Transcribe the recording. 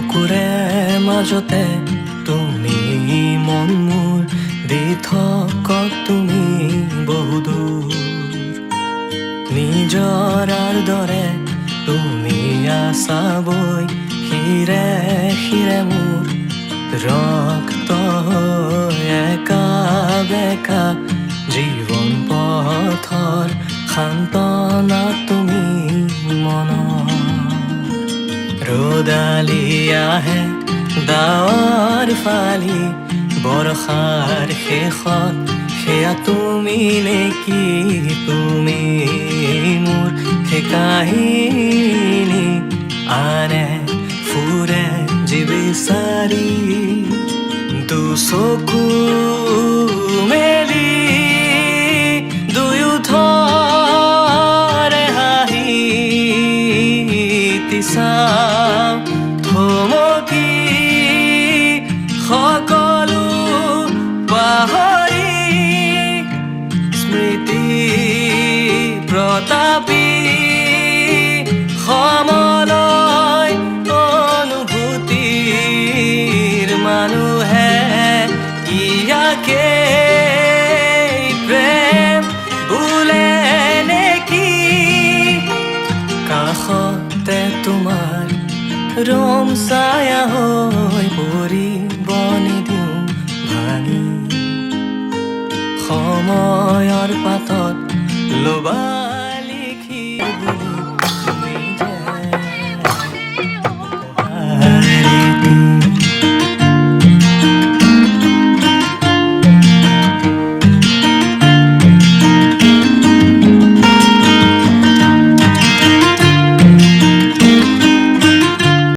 চকুৰে মাজতে তুমি মন মোৰ দি থকা তুমি বহুদূৰ নিজৰাৰ দৰে তুমি আছা বৈ শিৰে শিৰে মোৰ ৰক্ত একা বেকা জীৱন পথৰ সান্তনা তুমি মনৰ ৰ'দালি আহে ডাৱৰ ফালি বৰষাৰ শেষত সেয়া তুমি নেকি তুমি মোৰ সেই কাহিনী আনে ফুৰে যি বিচাৰি দুচকু মেলি দুয়ো ধৰে হাঁহি চাওঁ থমকি সকলো পাহৰি স্মৃতি প্ৰতাপী সমলয় অনুভূতিৰ মানুহে ইয়াকে প্ৰেম বোলে নেকি কাষতে তোমাৰ ৰম ছায়া হৈ পৰিব নিদিওঁ ভাঙি সময়ৰ পাতত লবা